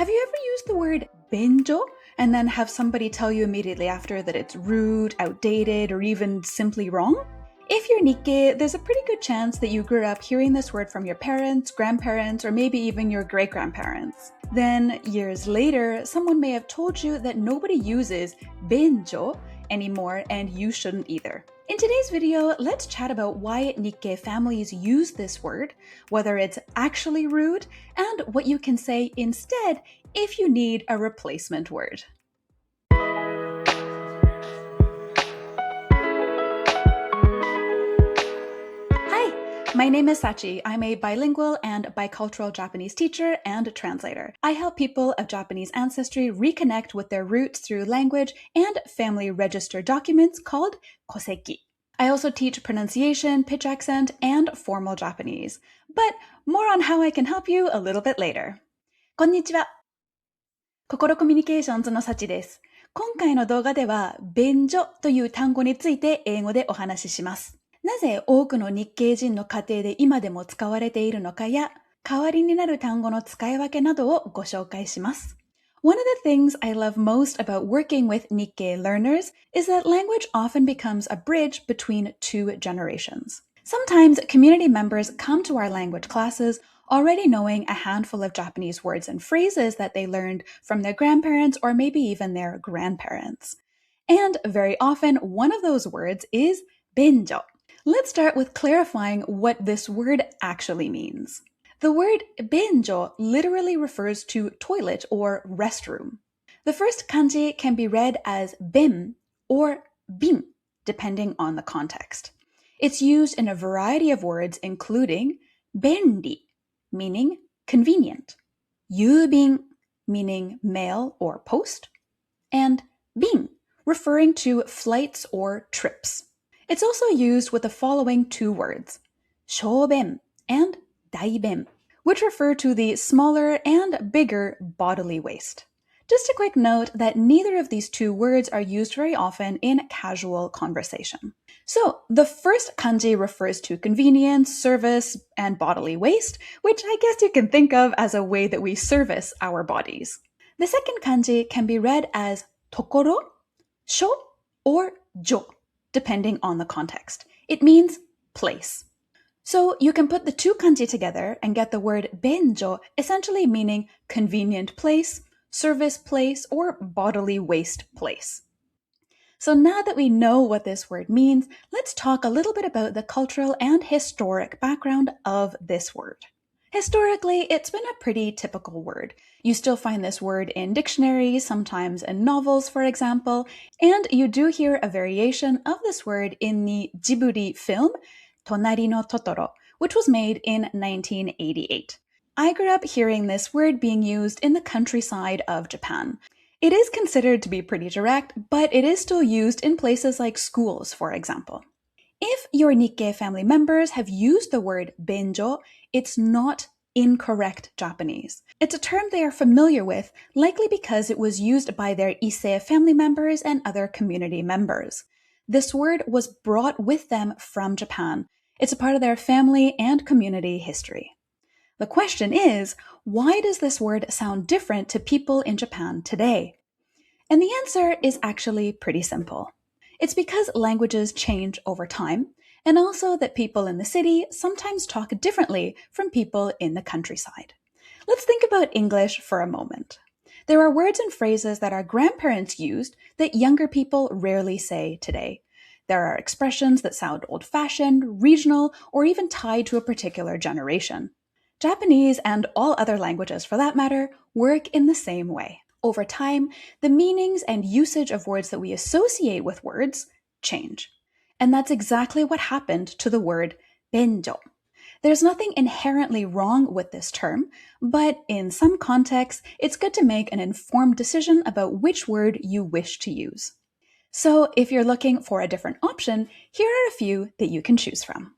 Have you ever used the word Benjo and then have somebody tell you immediately after that it's rude, outdated, or even simply wrong? If you're Nikkei, there's a pretty good chance that you grew up hearing this word from your parents, grandparents, or maybe even your great-grandparents. Then, years later, someone may have told you that nobody uses Benjo anymore and you shouldn't either. In today's video, let's chat about why Nikkei families use this word, whether it's actually rude, and what you can say instead if you need a replacement word. My name is Sachi. I'm a bilingual and bicultural Japanese teacher and translator. I help people of Japanese ancestry reconnect with their roots through language and family register documents called koseki. I also teach pronunciation, pitch accent, and formal Japanese. But more on how I can help you a little bit later. こんにちは。心コミュニケーションズのサチです。今回の動画では、便所という単語について英語でお話しします。なぜ多くの日系人の家庭で今でも使われているのかや、代わりになる単語の使い分けなどをご紹介します。One of the things I love most about working with Nikkei learners is that language often becomes a bridge between two generations. Sometimes community members come to our language classes already knowing a handful of Japanese words and phrases that they learned from their grandparents or maybe even their grandparents. And very often, one of those words is benjo. Let's start with clarifying what this word actually means. The word benjo literally refers to toilet or restroom. The first kanji can be read as ben or bin, depending on the context. It's used in a variety of words, including benri, meaning convenient, yubin, meaning mail or post, and bin, referring to flights or trips. It's also used with the following two words, shōben and daiben, which refer to the smaller and bigger bodily waste. Just a quick note that neither of these two words are used very often in casual conversation. So, the first kanji refers to convenience, service, and bodily waste, which I guess you can think of as a way that we service our bodies. The second kanji can be read as tokoro, sho, or jo, depending on the context. It means place. So you can put the two kanji together and get the word benjo, essentially meaning convenient place, service place, or bodily waste place. So now that we know what this word means, let's talk a little bit about the cultural and historic background of this word. Historically, it's been a pretty typical word. You still find this word in dictionaries, sometimes in novels, for example, and you do hear a variation of this word in the Ghibli film, Tonari no Totoro, which was made in 1988. I grew up hearing this word being used in the countryside of Japan. It is considered to be pretty direct, but it is still used in places like schools, for example. If your Nikkei family members have used the word benjo, it's not incorrect Japanese. It's a term they are familiar with, likely because it was used by their Issei family members and other community members. This word was brought with them from Japan. It's a part of their family and community history. The question is, why does this word sound different to people in Japan today? And the answer is actually pretty simple. It's because languages change over time, and also that people in the city sometimes talk differently from people in the countryside. Let's think about English for a moment. There are words and phrases that our grandparents used that younger people rarely say today. There are expressions that sound old-fashioned, regional, or even tied to a particular generation. Japanese, and all other languages for that matter, work in the same way. Over time, the meanings and usage of words that we associate with words change. And that's exactly what happened to the word benjo. There's nothing inherently wrong with this term, but in some contexts, it's good to make an informed decision about which word you wish to use. So if you're looking for a different option, here are a few that you can choose from.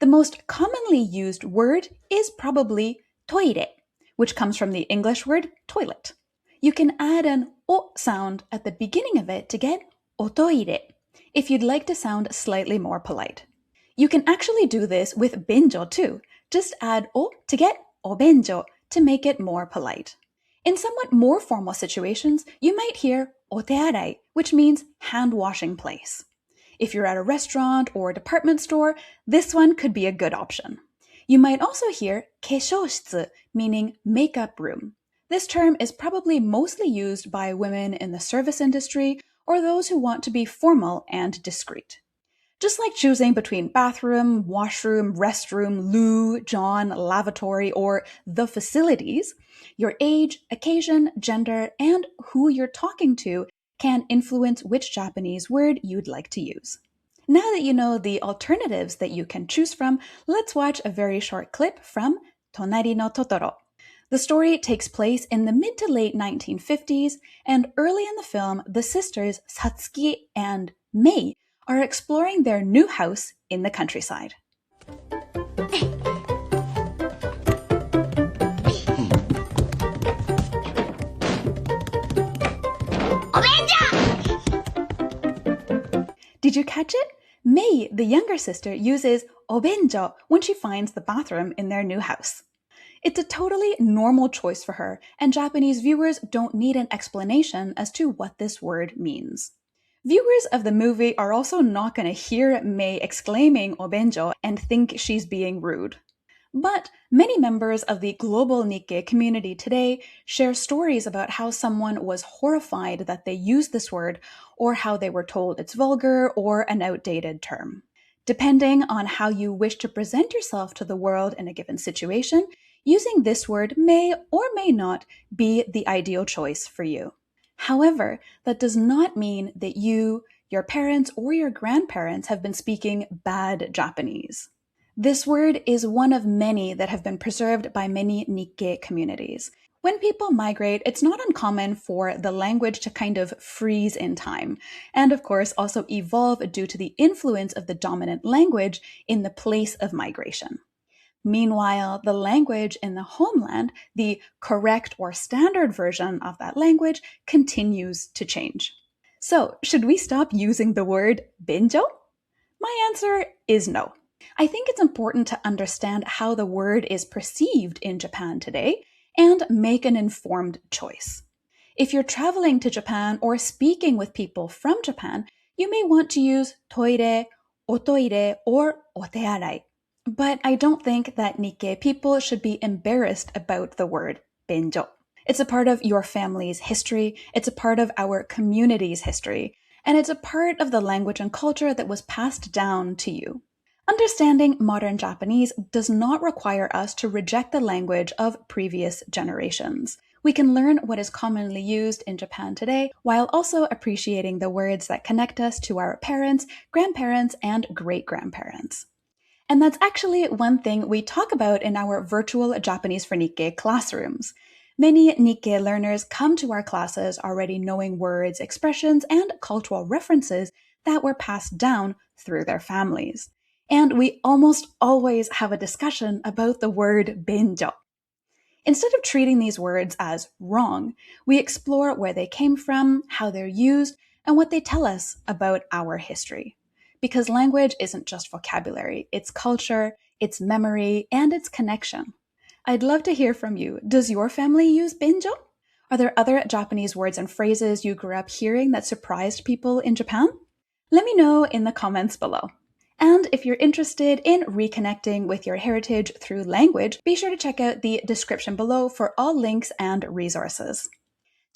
The most commonly used word is probably toire, which comes from the English word toilet. You can add an o sound at the beginning of it to get otoire, if you'd like to sound slightly more polite. You can actually do this with benjo too. Just add o to get obenjo to make it more polite. In somewhat more formal situations, you might hear otearai, which means hand-washing place. If you're at a restaurant or a department store, this one could be a good option. You might also hear keishoushitsu, meaning makeup room. This term is probably mostly used by women in the service industry or those who want to be formal and discreet. Just like choosing between bathroom, washroom, restroom, loo, john, lavatory, or the facilities, your age, occasion, gender, and who you're talking to can influence which Japanese word you'd like to use. Now that you know the alternatives that you can choose from, let's watch a very short clip from Tonari no Totoro. The story takes place in the mid to late 1950s, and early in the film, the sisters Satsuki and Mei are exploring their new house in the countryside. Did you catch it? Mei, the younger sister, uses Benjo when she finds the bathroom in their new house. It's a totally normal choice for her, and Japanese viewers don't need an explanation as to what this word means. Viewers of the movie are also not going to hear Mei exclaiming Benjo and think she's being rude. But many members of the global Nikkei community today share stories about how someone was horrified that they used this word, or how they were told it's vulgar or an outdated term. Depending on how you wish to present yourself to the world in a given situation, using this word may or may not be the ideal choice for you. However, that does not mean that you, your parents, or your grandparents have been speaking bad Japanese. This word is one of many that have been preserved by many Nikkei communities. When people migrate, it's not uncommon for the language to kind of freeze in time, and of course also evolve due to the influence of the dominant language in the place of migration. Meanwhile, the language in the homeland, the correct or standard version of that language, continues to change. So, should we stop using the word Benjo? My answer is no. I think it's important to understand how the word is perceived in Japan today and make an informed choice. If you're traveling to Japan or speaking with people from Japan, you may want to use toire, otoire, or otearai. But I don't think that Nikkei people should be embarrassed about the word Benjo. It's a part of your family's history, it's a part of our community's history, and it's a part of the language and culture that was passed down to you. Understanding modern Japanese does not require us to reject the language of previous generations. We can learn what is commonly used in Japan today while also appreciating the words that connect us to our parents, grandparents, and great-grandparents. And that's actually one thing we talk about in our virtual Japanese for Nikkei classrooms. Many Nikkei learners come to our classes already knowing words, expressions, and cultural references that were passed down through their families. And we almost always have a discussion about the word benjo. Instead of treating these words as wrong, we explore where they came from, how they're used, and what they tell us about our history. Because language isn't just vocabulary, it's culture, it's memory, and it's connection. I'd love to hear from you. Does your family use benjo? Are there other Japanese words and phrases you grew up hearing that surprised people in Japan? Let me know in the comments below. And if you're interested in reconnecting with your heritage through language, be sure to check out the description below for all links and resources.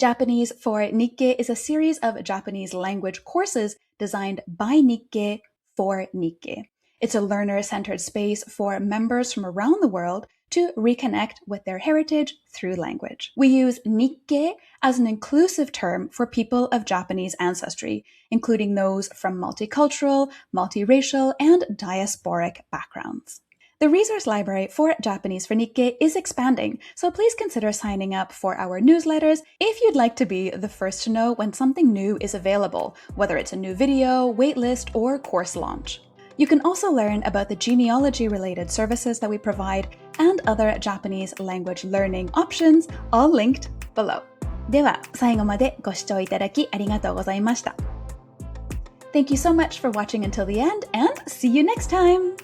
Japanese for Nikkei is a series of Japanese language courses designed by Nikkei for Nikkei. It's a learner-centered space for members from around the world to reconnect with their heritage through language. We use Nikkei as an inclusive term for people of Japanese ancestry, including those from multicultural, multiracial, and diasporic backgrounds. The resource library for Japanese for Nikkei is expanding, so please consider signing up for our newsletters if you'd like to be the first to know when something new is available, whether it's a new video, waitlist, or course launch. You can also learn about the genealogy-related services that we provide and other Japanese language learning options, all linked below. では、最後までご視聴いただきありがとうございました。Thank you so much for watching until the end, and see you next time!